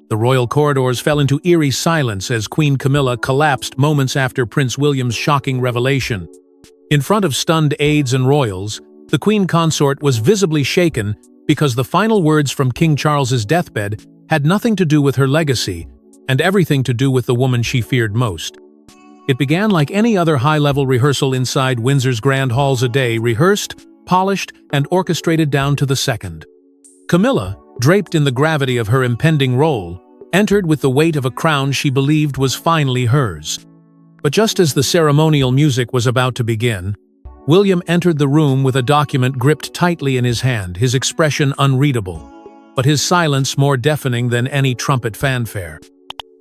The royal corridors fell into eerie silence as Queen Camilla collapsed moments after Prince William's shocking revelation. In front of stunned aides and royals, the Queen Consort was visibly shaken because the final words from King Charles's deathbed had nothing to do with her legacy and everything to do with the woman she feared most. It began like any other high-level rehearsal inside Windsor's grand halls, a day rehearsed, polished, and orchestrated down to the second. Camilla, draped in the gravity of her impending role, entered with the weight of a crown she believed was finally hers. But just as the ceremonial music was about to begin, William entered the room with a document gripped tightly in his hand, his expression unreadable, but his silence more deafening than any trumpet fanfare.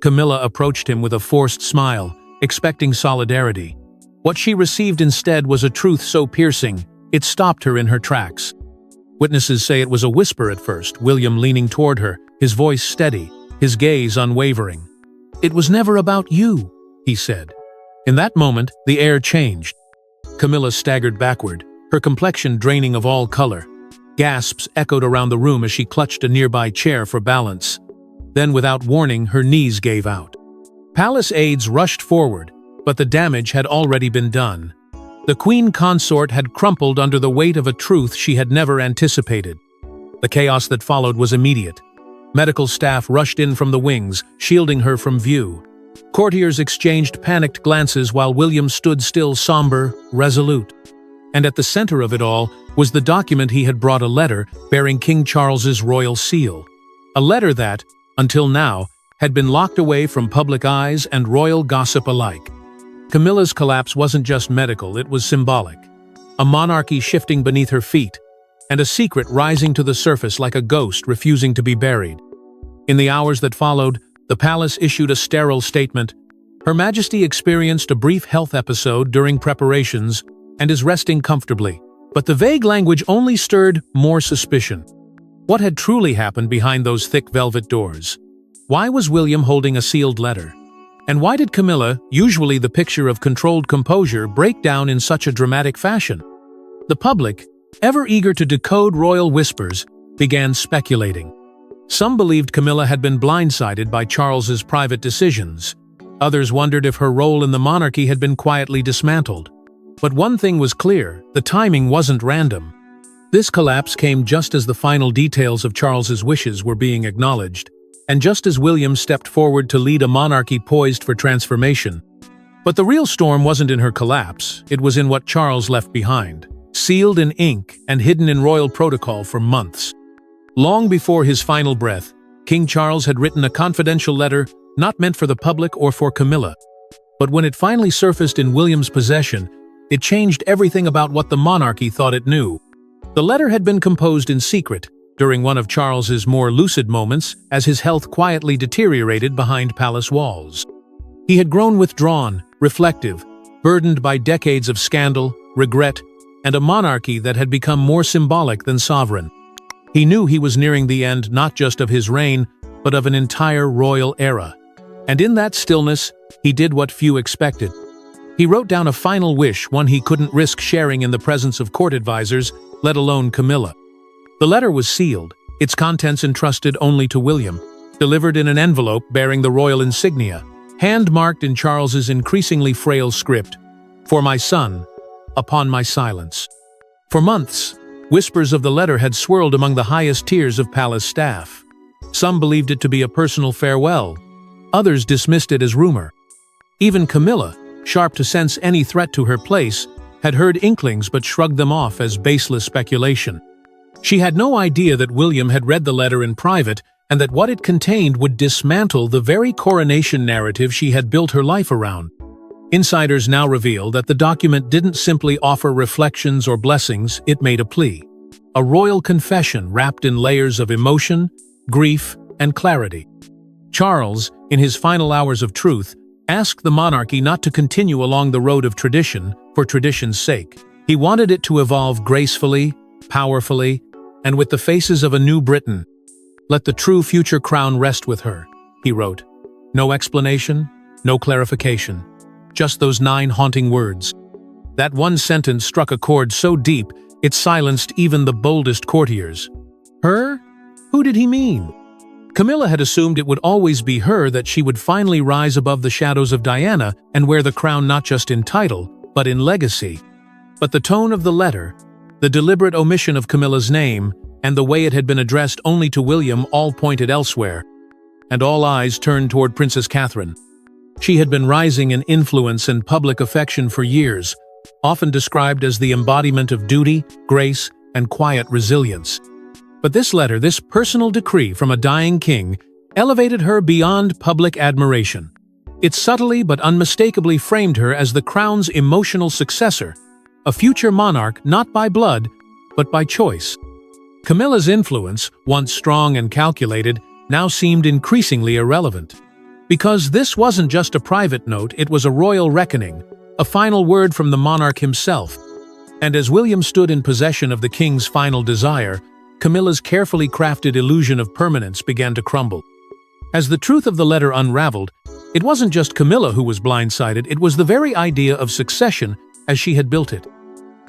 Camilla approached him with a forced smile, expecting solidarity. What she received instead was a truth so piercing, it stopped her in her tracks. Witnesses say it was a whisper at first, William leaning toward her, his voice steady, his gaze unwavering. "It was never about you," he said. In that moment, the air changed. Camilla staggered backward, her complexion draining of all color. Gasps echoed around the room as she clutched a nearby chair for balance. Then, without warning, her knees gave out. Palace aides rushed forward, but the damage had already been done. The Queen Consort had crumpled under the weight of a truth she had never anticipated. The chaos that followed was immediate. Medical staff rushed in from the wings, shielding her from view. Courtiers exchanged panicked glances while William stood still, somber, resolute. And at the center of it all was the document he had brought, a letter bearing King Charles's royal seal. A letter that, until now, had been locked away from public eyes and royal gossip alike. Camilla's collapse wasn't just medical, it was symbolic. A monarchy shifting beneath her feet, and a secret rising to the surface like a ghost refusing to be buried. In the hours that followed, the palace issued a sterile statement. Her Majesty experienced a brief health episode during preparations and is resting comfortably. But the vague language only stirred more suspicion. What had truly happened behind those thick velvet doors? Why was William holding a sealed letter? And why did Camilla, usually the picture of controlled composure, break down in such a dramatic fashion? The public, ever eager to decode royal whispers, began speculating. Some believed Camilla had been blindsided by Charles's private decisions. Others wondered if her role in the monarchy had been quietly dismantled. But one thing was clear, the timing wasn't random. This collapse came just as the final details of Charles's wishes were being acknowledged, and just as William stepped forward to lead a monarchy poised for transformation. But the real storm wasn't in her collapse, it was in what Charles left behind, sealed in ink and hidden in royal protocol for months. Long before his final breath, King Charles had written a confidential letter not meant for the public or for Camilla. But when it finally surfaced in William's possession, it changed everything about what the monarchy thought it knew. The letter had been composed in secret, during one of Charles's more lucid moments as his health quietly deteriorated behind palace walls. He had grown withdrawn, reflective, burdened by decades of scandal, regret, and a monarchy that had become more symbolic than sovereign. He knew he was nearing the end not just of his reign, but of an entire royal era. And in that stillness, he did what few expected. He wrote down a final wish, one he couldn't risk sharing in the presence of court advisors, let alone Camilla. The letter was sealed, its contents entrusted only to William, delivered in an envelope bearing the royal insignia, hand-marked in Charles's increasingly frail script, "For my son, upon my silence." For months, whispers of the letter had swirled among the highest tiers of palace staff. Some believed it to be a personal farewell, others dismissed it as rumor. Even Camilla, sharp to sense any threat to her place, had heard inklings but shrugged them off as baseless speculation. She had no idea that William had read the letter in private and that what it contained would dismantle the very coronation narrative she had built her life around. Insiders now reveal that the document didn't simply offer reflections or blessings, it made a plea. A royal confession wrapped in layers of emotion, grief, and clarity. Charles, in his final hours of truth, asked the monarchy not to continue along the road of tradition for tradition's sake. He wanted it to evolve gracefully, powerfully, and with the faces of a new Britain. "Let the true future crown rest with her," he wrote. No explanation, no clarification. Just those 9 haunting words. That one sentence struck a chord so deep, it silenced even the boldest courtiers. Her? Who did he mean? Camilla had assumed it would always be her, that she would finally rise above the shadows of Diana and wear the crown not just in title, but in legacy. But the tone of the letter, the deliberate omission of Camilla's name, and the way it had been addressed only to William all pointed elsewhere. And all eyes turned toward Princess Catherine. She had been rising in influence and public affection for years, often described as the embodiment of duty, grace, and quiet resilience. But this letter, this personal decree from a dying king, elevated her beyond public admiration. It subtly but unmistakably framed her as the crown's emotional successor, a future monarch not by blood, but by choice. Camilla's influence, once strong and calculated, now seemed increasingly irrelevant. Because this wasn't just a private note, it was a royal reckoning, a final word from the monarch himself. And as William stood in possession of the king's final desire, Camilla's carefully crafted illusion of permanence began to crumble. As the truth of the letter unraveled, it wasn't just Camilla who was blindsided, it was the very idea of succession as she had built it.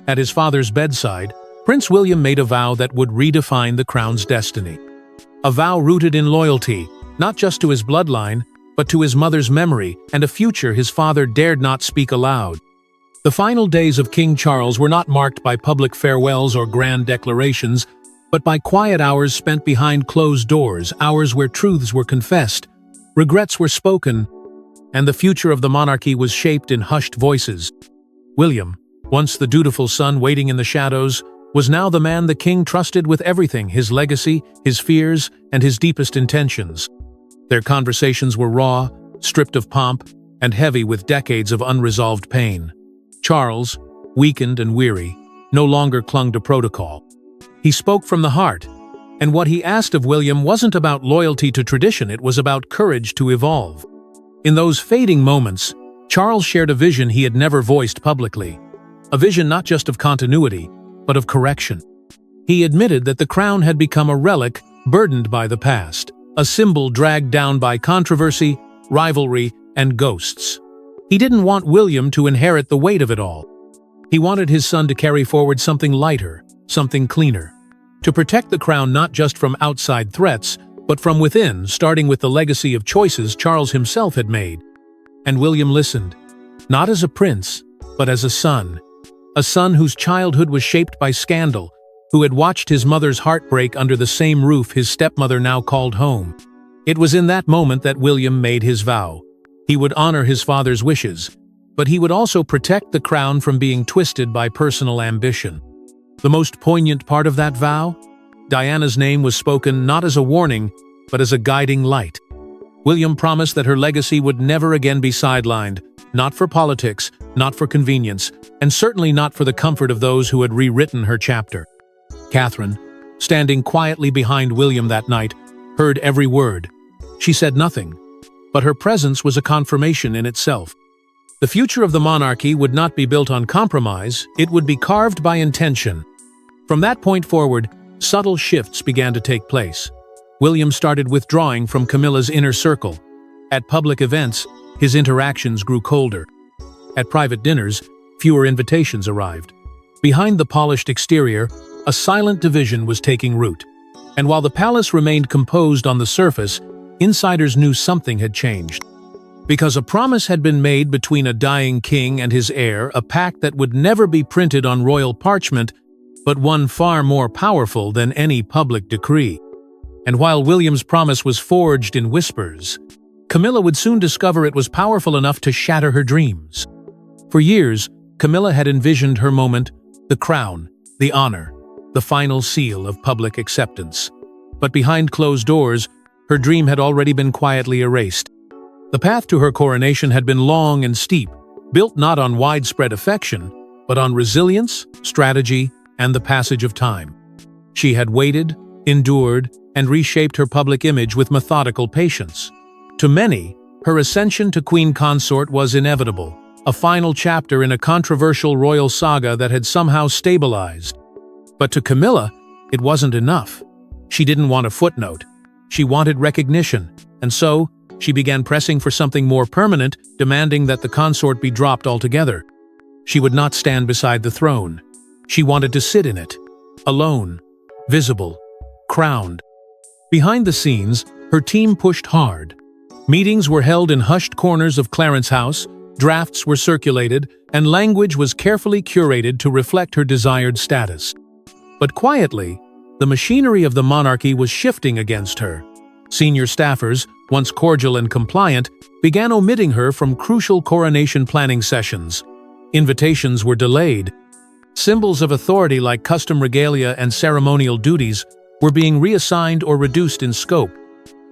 At his father's bedside, Prince William made a vow that would redefine the crown's destiny. A vow rooted in loyalty, not just to his bloodline, but to his mother's memory and a future his father dared not speak aloud. The final days of King Charles were not marked by public farewells or grand declarations, but by quiet hours spent behind closed doors, hours where truths were confessed, regrets were spoken, and the future of the monarchy was shaped in hushed voices. William, once the dutiful son waiting in the shadows, was now the man the king trusted with everything: his legacy, his fears, and his deepest intentions. Their conversations were raw, stripped of pomp, and heavy with decades of unresolved pain. Charles, weakened and weary, no longer clung to protocol. He spoke from the heart, and what he asked of William wasn't about loyalty to tradition, it was about courage to evolve. In those fading moments, Charles shared a vision he had never voiced publicly. A vision not just of continuity, but of correction. He admitted that the crown had become a relic burdened by the past, a symbol dragged down by controversy, rivalry, and ghosts. He didn't want William to inherit the weight of it all. He wanted his son to carry forward something lighter, something cleaner. To protect the crown not just from outside threats, but from within, starting with the legacy of choices Charles himself had made. And William listened, not as a prince, but as a son whose childhood was shaped by scandal, who had watched his mother's heart break under the same roof his stepmother now called home. It was in that moment that William made his vow. He would honor his father's wishes, but he would also protect the crown from being twisted by personal ambition. The most poignant part of that vow? Diana's name was spoken not as a warning, but as a guiding light. William promised that her legacy would never again be sidelined, not for politics, not for convenience, and certainly not for the comfort of those who had rewritten her chapter. Catherine, standing quietly behind William that night, heard every word. She said nothing, but her presence was a confirmation in itself. The future of the monarchy would not be built on compromise, it would be carved by intention. From that point forward, subtle shifts began to take place. William started withdrawing from Camilla's inner circle. At public events, his interactions grew colder. At private dinners, fewer invitations arrived. Behind the polished exterior, a silent division was taking root. And while the palace remained composed on the surface, insiders knew something had changed. Because a promise had been made between a dying king and his heir, a pact that would never be printed on royal parchment, but one far more powerful than any public decree. And while William's promise was forged in whispers, Camilla would soon discover it was powerful enough to shatter her dreams. For years, Camilla had envisioned her moment, the crown, the honor, the final seal of public acceptance. But behind closed doors, her dream had already been quietly erased. The path to her coronation had been long and steep, built not on widespread affection, but on resilience, strategy, and the passage of time. She had waited, endured, and reshaped her public image with methodical patience. To many, her ascension to Queen Consort was inevitable, a final chapter in a controversial royal saga that had somehow stabilized. But to Camilla, it wasn't enough. She didn't want a footnote. She wanted recognition, and so she began pressing for something more permanent, demanding that the consort be dropped altogether. She would not stand beside the throne. She wanted to sit in it, alone, visible, crowned. Behind the scenes, Her team pushed hard. Meetings were held in hushed corners of Clarence House, drafts were circulated, and language was carefully curated to reflect her desired status. But quietly, the machinery of the monarchy was shifting against her. Senior staffers, once cordial and compliant, began omitting her from crucial coronation planning sessions. Invitations were delayed. Symbols of authority like custom regalia and ceremonial duties were being reassigned or reduced in scope.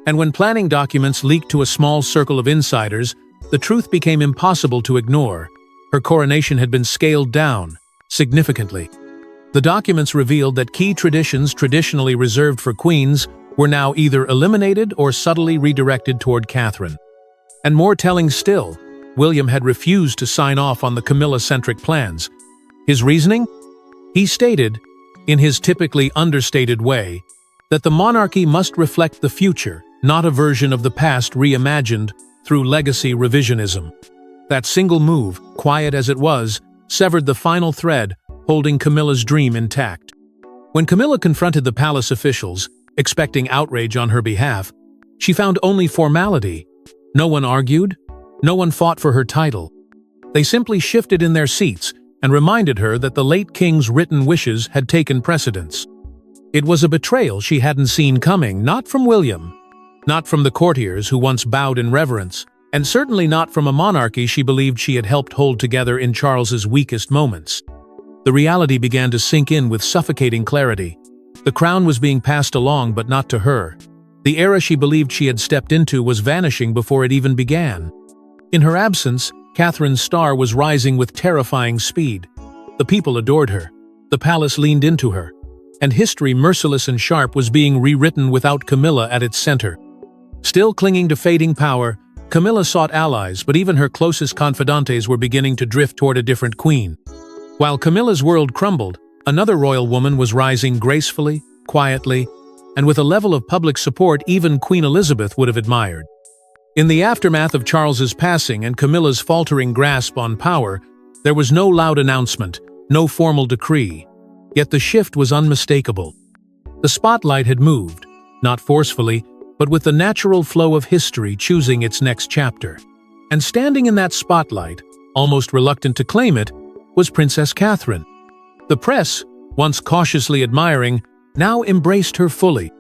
And when planning documents leaked to a small circle of insiders, the truth became impossible to ignore. Her coronation had been scaled down, significantly. The documents revealed that key traditions traditionally reserved for queens were now either eliminated or subtly redirected toward Catherine. And more telling still, William had refused to sign off on the Camilla-centric plans. His reasoning? He stated, in his typically understated way, that the monarchy must reflect the future, not a version of the past reimagined through legacy revisionism. That single move, quiet as it was, severed the final thread, holding Camilla's dream intact. When Camilla confronted the palace officials, expecting outrage on her behalf, she found only formality. No one argued, no one fought for her title. They simply shifted in their seats and reminded her that the late king's written wishes had taken precedence. It was a betrayal she hadn't seen coming, not from William, not from the courtiers who once bowed in reverence, and certainly not from a monarchy she believed she had helped hold together in Charles's weakest moments. The reality began to sink in with suffocating clarity. The crown was being passed along, but not to her. The era she believed she had stepped into was vanishing before it even began. In her absence, Catherine's star was rising with terrifying speed. The people adored her. The palace leaned into her. And history, merciless and sharp, was being rewritten without Camilla at its center. Still clinging to fading power, Camilla sought allies, but even her closest confidantes were beginning to drift toward a different queen. While Camilla's world crumbled, another royal woman was rising gracefully, quietly, and with a level of public support even Queen Elizabeth would have admired. In the aftermath of Charles's passing and Camilla's faltering grasp on power, there was no loud announcement, no formal decree. Yet the shift was unmistakable. The spotlight had moved, not forcefully, but with the natural flow of history choosing its next chapter. And standing in that spotlight, almost reluctant to claim it, was Princess Catherine. The press, once cautiously admiring, now embraced her fully.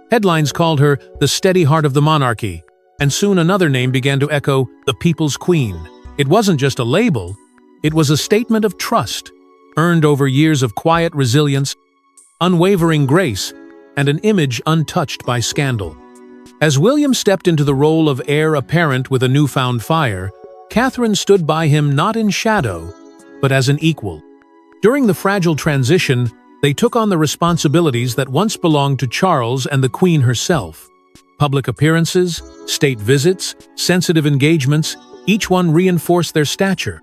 Headlines called her the steady heart of the monarchy, and soon another name began to echo, the people's queen. It wasn't just a label, it was a statement of trust, earned over years of quiet resilience, unwavering grace, and an image untouched by scandal. As William stepped into the role of heir apparent with a newfound fire, Catherine stood by him not in shadow, but as an equal. During the fragile transition, they took on the responsibilities that once belonged to Charles and the Queen herself. Public appearances, state visits, sensitive engagements, each one reinforced their stature.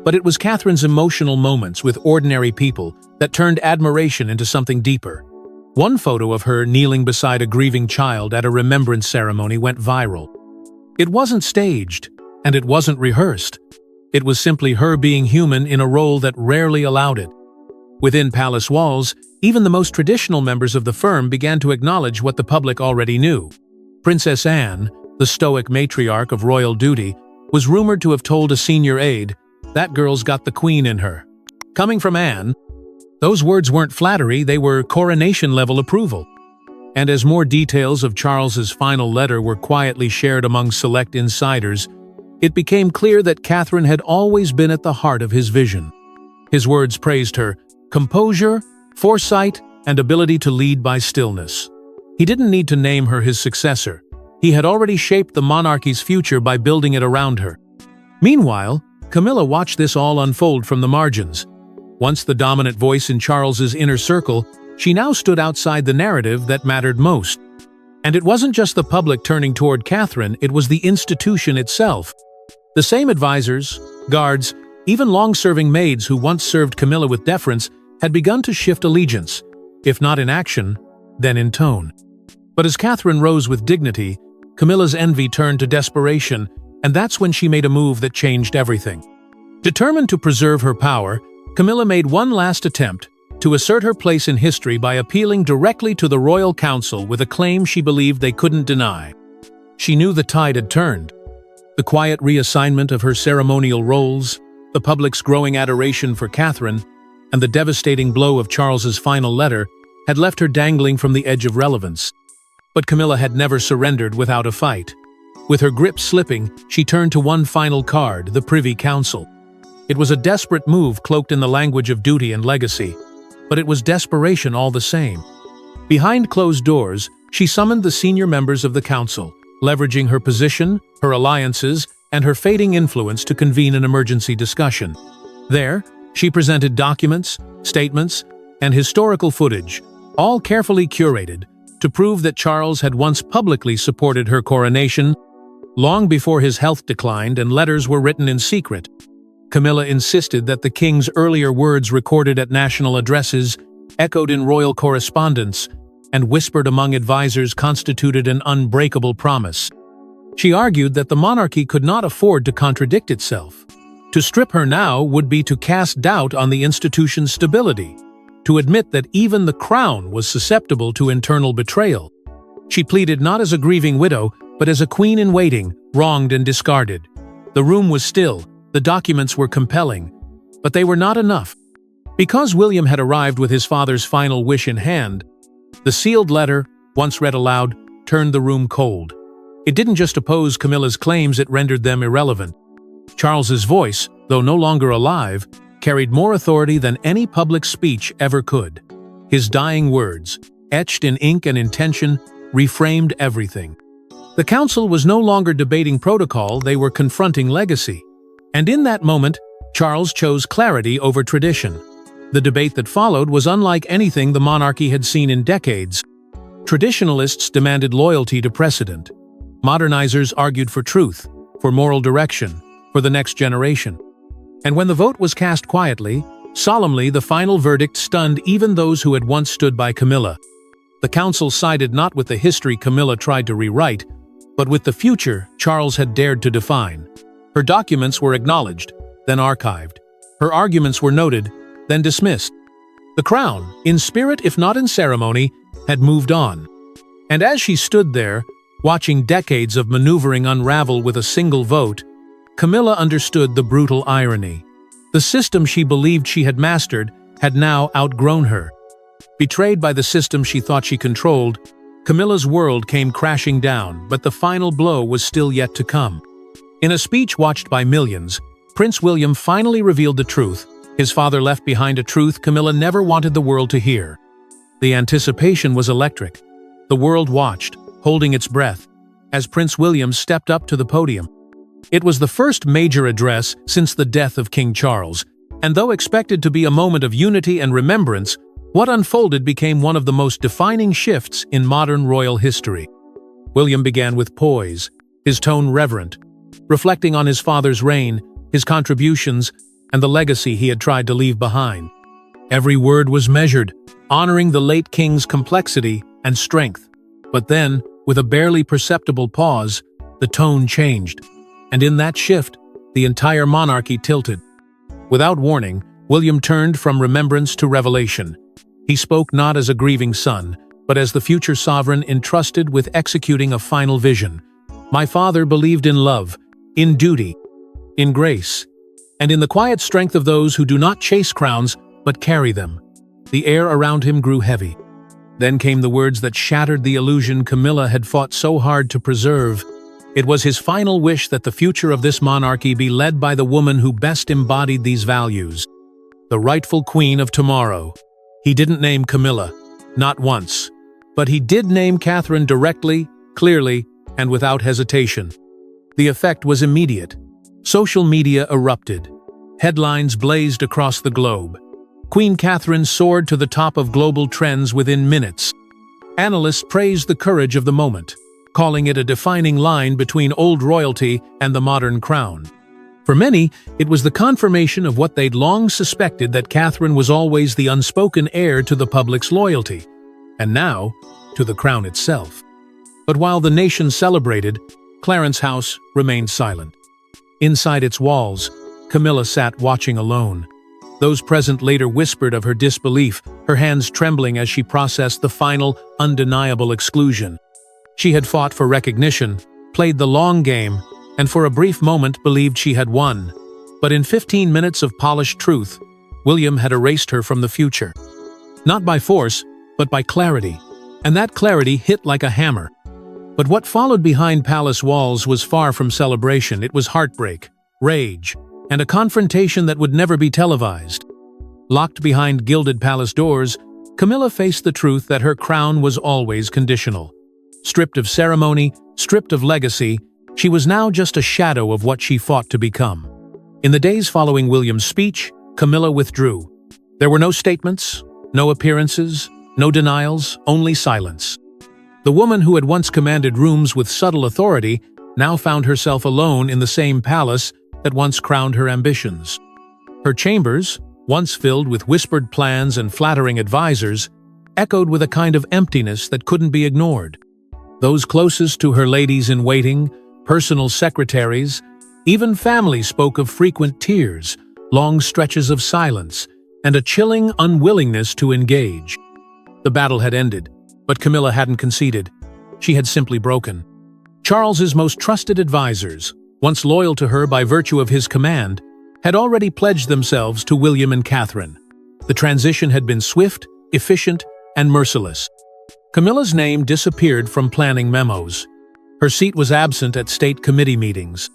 But it was Catherine's emotional moments with ordinary people that turned admiration into something deeper. One photo of her kneeling beside a grieving child at a remembrance ceremony went viral. It wasn't staged, and it wasn't rehearsed. It was simply her being human in a role that rarely allowed it. Within palace walls, even the most traditional members of the firm began to acknowledge what the public already knew. Princess Anne, the stoic matriarch of royal duty, was rumored to have told a senior aide, "That girl's got the queen in her." Coming from Anne, those words weren't flattery, they were coronation-level approval. And as more details of Charles's final letter were quietly shared among select insiders, it became clear that Catherine had always been at the heart of his vision. His words praised her composure, foresight, and ability to lead by stillness. He didn't need to name her his successor. He had already shaped the monarchy's future by building it around her. Meanwhile, Camilla watched this all unfold from the margins. Once the dominant voice in Charles's inner circle, she now stood outside the narrative that mattered most. And it wasn't just the public turning toward Catherine, it was the institution itself. The same advisors, guards, even long-serving maids who once served Camilla with deference had begun to shift allegiance, if not in action, then in tone. But as Catherine rose with dignity, Camilla's envy turned to desperation, and that's when she made a move that changed everything. Determined to preserve her power, Camilla made one last attempt, to assert her place in history by appealing directly to the royal council with a claim she believed they couldn't deny. She knew the tide had turned. The quiet reassignment of her ceremonial roles, the public's growing adoration for Catherine, and the devastating blow of Charles's final letter had left her dangling from the edge of relevance. But Camilla had never surrendered without a fight. With her grip slipping, she turned to one final card, the Privy Council. It was a desperate move cloaked in the language of duty and legacy, but it was desperation all the same. Behind closed doors, she summoned the senior members of the council, leveraging her position, her alliances, and her fading influence to convene an emergency discussion. There, she presented documents, statements, and historical footage, all carefully curated, to prove that Charles had once publicly supported her coronation, long before his health declined and letters were written in secret. Camilla insisted that the king's earlier words recorded at national addresses, echoed in royal correspondence, and whispered among advisers constituted an unbreakable promise. She argued that the monarchy could not afford to contradict itself. To strip her now would be to cast doubt on the institution's stability, to admit that even the crown was susceptible to internal betrayal. She pleaded not as a grieving widow, but as a queen in waiting, wronged and discarded. The room was still, the documents were compelling, but they were not enough. Because William had arrived with his father's final wish in hand, the sealed letter, once read aloud, turned the room cold. It didn't just oppose Camilla's claims, it rendered them irrelevant. Charles's voice, though no longer alive, carried more authority than any public speech ever could. His dying words, etched in ink and intention, reframed everything. The council was no longer debating protocol, they were confronting legacy. And in that moment, Charles chose clarity over tradition. The debate that followed was unlike anything the monarchy had seen in decades. Traditionalists demanded loyalty to precedent. Modernizers argued for truth, for moral direction, for the next generation. And when the vote was cast quietly, solemnly, the final verdict stunned even those who had once stood by Camilla. The council sided not with the history Camilla tried to rewrite, but with the future Charles had dared to define. Her documents were acknowledged, then archived. Her arguments were noted, then dismissed. The crown, in spirit if not in ceremony, had moved on. And as she stood there, watching decades of maneuvering unravel with a single vote, Camilla understood the brutal irony. The system she believed she had mastered had now outgrown her. Betrayed by the system she thought she controlled, Camilla's world came crashing down, but the final blow was still yet to come. In a speech watched by millions, Prince William finally revealed the truth. His father left behind a truth Camilla never wanted the world to hear. The anticipation was electric. The world watched, holding its breath, as Prince William stepped up to the podium. It was the first major address since the death of King Charles, and though expected to be a moment of unity and remembrance, what unfolded became one of the most defining shifts in modern royal history. William began with poise, his tone reverent, reflecting on his father's reign, his contributions, and the legacy he had tried to leave behind. Every word was measured, honoring the late king's complexity and strength. But then, with a barely perceptible pause, the tone changed. And in that shift, the entire monarchy tilted. Without warning, William turned from remembrance to revelation. He spoke not as a grieving son, but as the future sovereign entrusted with executing a final vision. My father believed in love, in duty, in grace, and in the quiet strength of those who do not chase crowns, but carry them. The air around him grew heavy. Then came the words that shattered the illusion Camilla had fought so hard to preserve. It was his final wish that the future of this monarchy be led by the woman who best embodied these values. The rightful queen of tomorrow. He didn't name Camilla, not once. But he did name Catherine directly, clearly, and without hesitation. The effect was immediate. Social media erupted. Headlines blazed across the globe. Queen Catherine soared to the top of global trends within minutes. Analysts praised the courage of the moment, calling it a defining line between old royalty and the modern crown. For many, it was the confirmation of what they'd long suspected, that Catherine was always the unspoken heir to the public's loyalty, and now, to the crown itself. But while the nation celebrated, Clarence House remained silent. Inside its walls, Camilla sat watching alone. Those present later whispered of her disbelief, her hands trembling as she processed the final, undeniable exclusion. She had fought for recognition, played the long game, and for a brief moment believed she had won. But in 15 minutes of polished truth, William had erased her from the future. Not by force, but by clarity. And that clarity hit like a hammer. But what followed behind palace walls was far from celebration. It was heartbreak, rage, and a confrontation that would never be televised. Locked behind gilded palace doors, Camilla faced the truth that her crown was always conditional. Stripped of ceremony, stripped of legacy, she was now just a shadow of what she fought to become. In the days following William's speech, Camilla withdrew. There were no statements, no appearances, no denials, only silence. The woman who had once commanded rooms with subtle authority now found herself alone in the same palace that once crowned her ambitions. Her chambers, once filled with whispered plans and flattering advisors, echoed with a kind of emptiness that couldn't be ignored. Those closest to her ladies-in-waiting, personal secretaries, even family spoke of frequent tears, long stretches of silence, and a chilling unwillingness to engage. The battle had ended, but Camilla hadn't conceded. She had simply broken. Charles's most trusted advisors, once loyal to her by virtue of his command, had already pledged themselves to William and Catherine. The transition had been swift, efficient, and merciless. Camilla's name disappeared from planning memos. Her seat was absent at state committee meetings.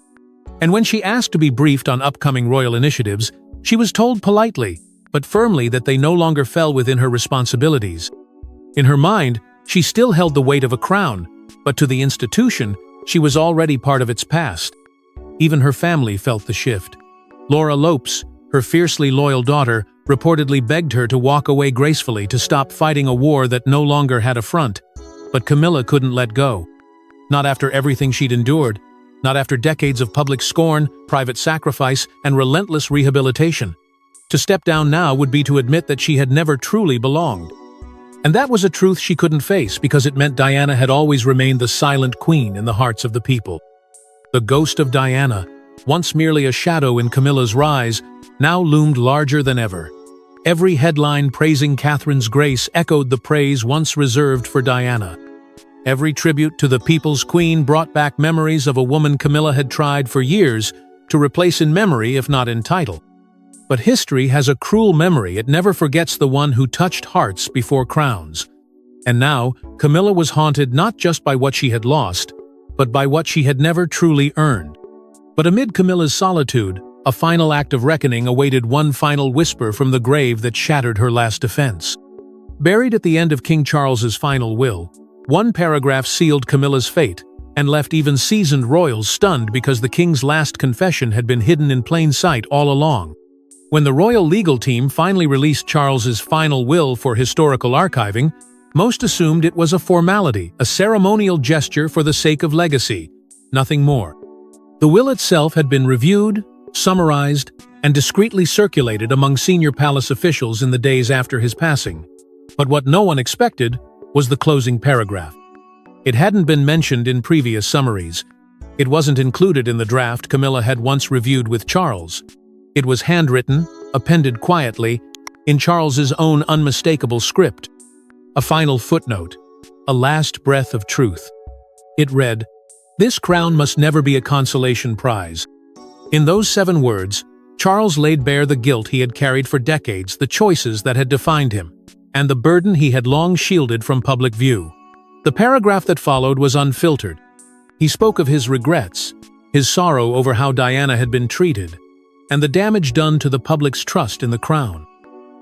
And when she asked to be briefed on upcoming royal initiatives, she was told politely, but firmly, that they no longer fell within her responsibilities. In her mind, she still held the weight of a crown, but to the institution, she was already part of its past. Even her family felt the shift. Laura Lopes, her fiercely loyal daughter, reportedly begged her to walk away gracefully, to stop fighting a war that no longer had a front. But Camilla couldn't let go. Not after everything she'd endured. Not after decades of public scorn, private sacrifice, and relentless rehabilitation. To step down now would be to admit that she had never truly belonged. And that was a truth she couldn't face, because it meant Diana had always remained the silent queen in the hearts of the people. The ghost of Diana, once merely a shadow in Camilla's rise, now loomed larger than ever. Every headline praising Catherine's grace echoed the praise once reserved for Diana. Every tribute to the people's queen brought back memories of a woman Camilla had tried for years to replace in memory, if not in title. But history has a cruel memory. It never forgets the one who touched hearts before crowns. And now, Camilla was haunted not just by what she had lost, but by what she had never truly earned. But amid Camilla's solitude, a final act of reckoning awaited, one final whisper from the grave that shattered her last defense. Buried at the end of King Charles's final will, one paragraph sealed Camilla's fate and left even seasoned royals stunned, because the king's last confession had been hidden in plain sight all along. When the royal legal team finally released Charles's final will for historical archiving, most assumed it was a formality, a ceremonial gesture for the sake of legacy, nothing more. The will itself had been reviewed, summarized, and discreetly circulated among senior palace officials in the days after his passing. But what no one expected was the closing paragraph. It hadn't been mentioned in previous summaries. It wasn't included in the draft Camilla had once reviewed with Charles. It was handwritten, appended quietly, in Charles's own unmistakable script. A final footnote, a last breath of truth. It read, "This crown must never be a consolation prize." In those 7 words, Charles laid bare the guilt he had carried for decades, the choices that had defined him, and the burden he had long shielded from public view. The paragraph that followed was unfiltered. He spoke of his regrets, his sorrow over how Diana had been treated, and the damage done to the public's trust in the crown.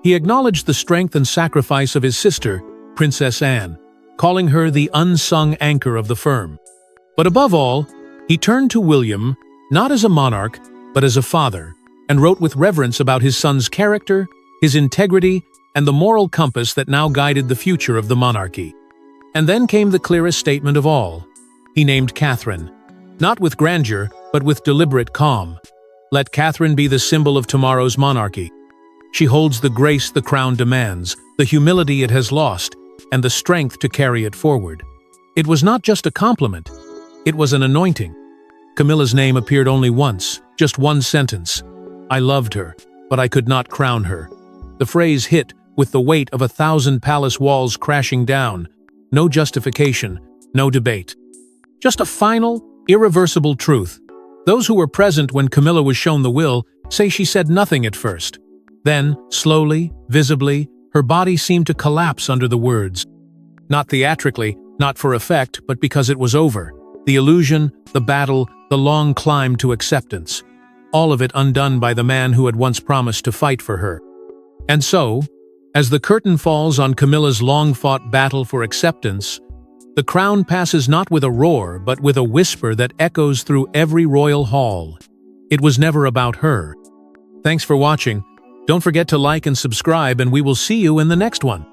He acknowledged the strength and sacrifice of his sister, Princess Anne, calling her the unsung anchor of the firm. But above all, he turned to William, not as a monarch, but as a father, and wrote with reverence about his son's character, his integrity, and the moral compass that now guided the future of the monarchy. And then came the clearest statement of all. He named Catherine, not with grandeur, but with deliberate calm. Let Catherine be the symbol of tomorrow's monarchy. She holds the grace the crown demands, the humility it has lost, and the strength to carry it forward. It was not just a compliment, it was an anointing. Camilla's name appeared only once, just one sentence. I loved her, but I could not crown her. The phrase hit with the weight of 1,000 palace walls crashing down. No justification, no debate. Just a final, irreversible truth. Those who were present when Camilla was shown the will say she said nothing at first. Then, slowly, visibly, her body seemed to collapse under the words. Not theatrically, not for effect, but because it was over. The illusion, the battle, the long climb to acceptance. All of it undone by the man who had once promised to fight for her. And so, as the curtain falls on Camilla's long-fought battle for acceptance, the crown passes not with a roar, but with a whisper that echoes through every royal hall. It was never about her. Thanks for watching. Don't forget to like and subscribe, and we will see you in the next one.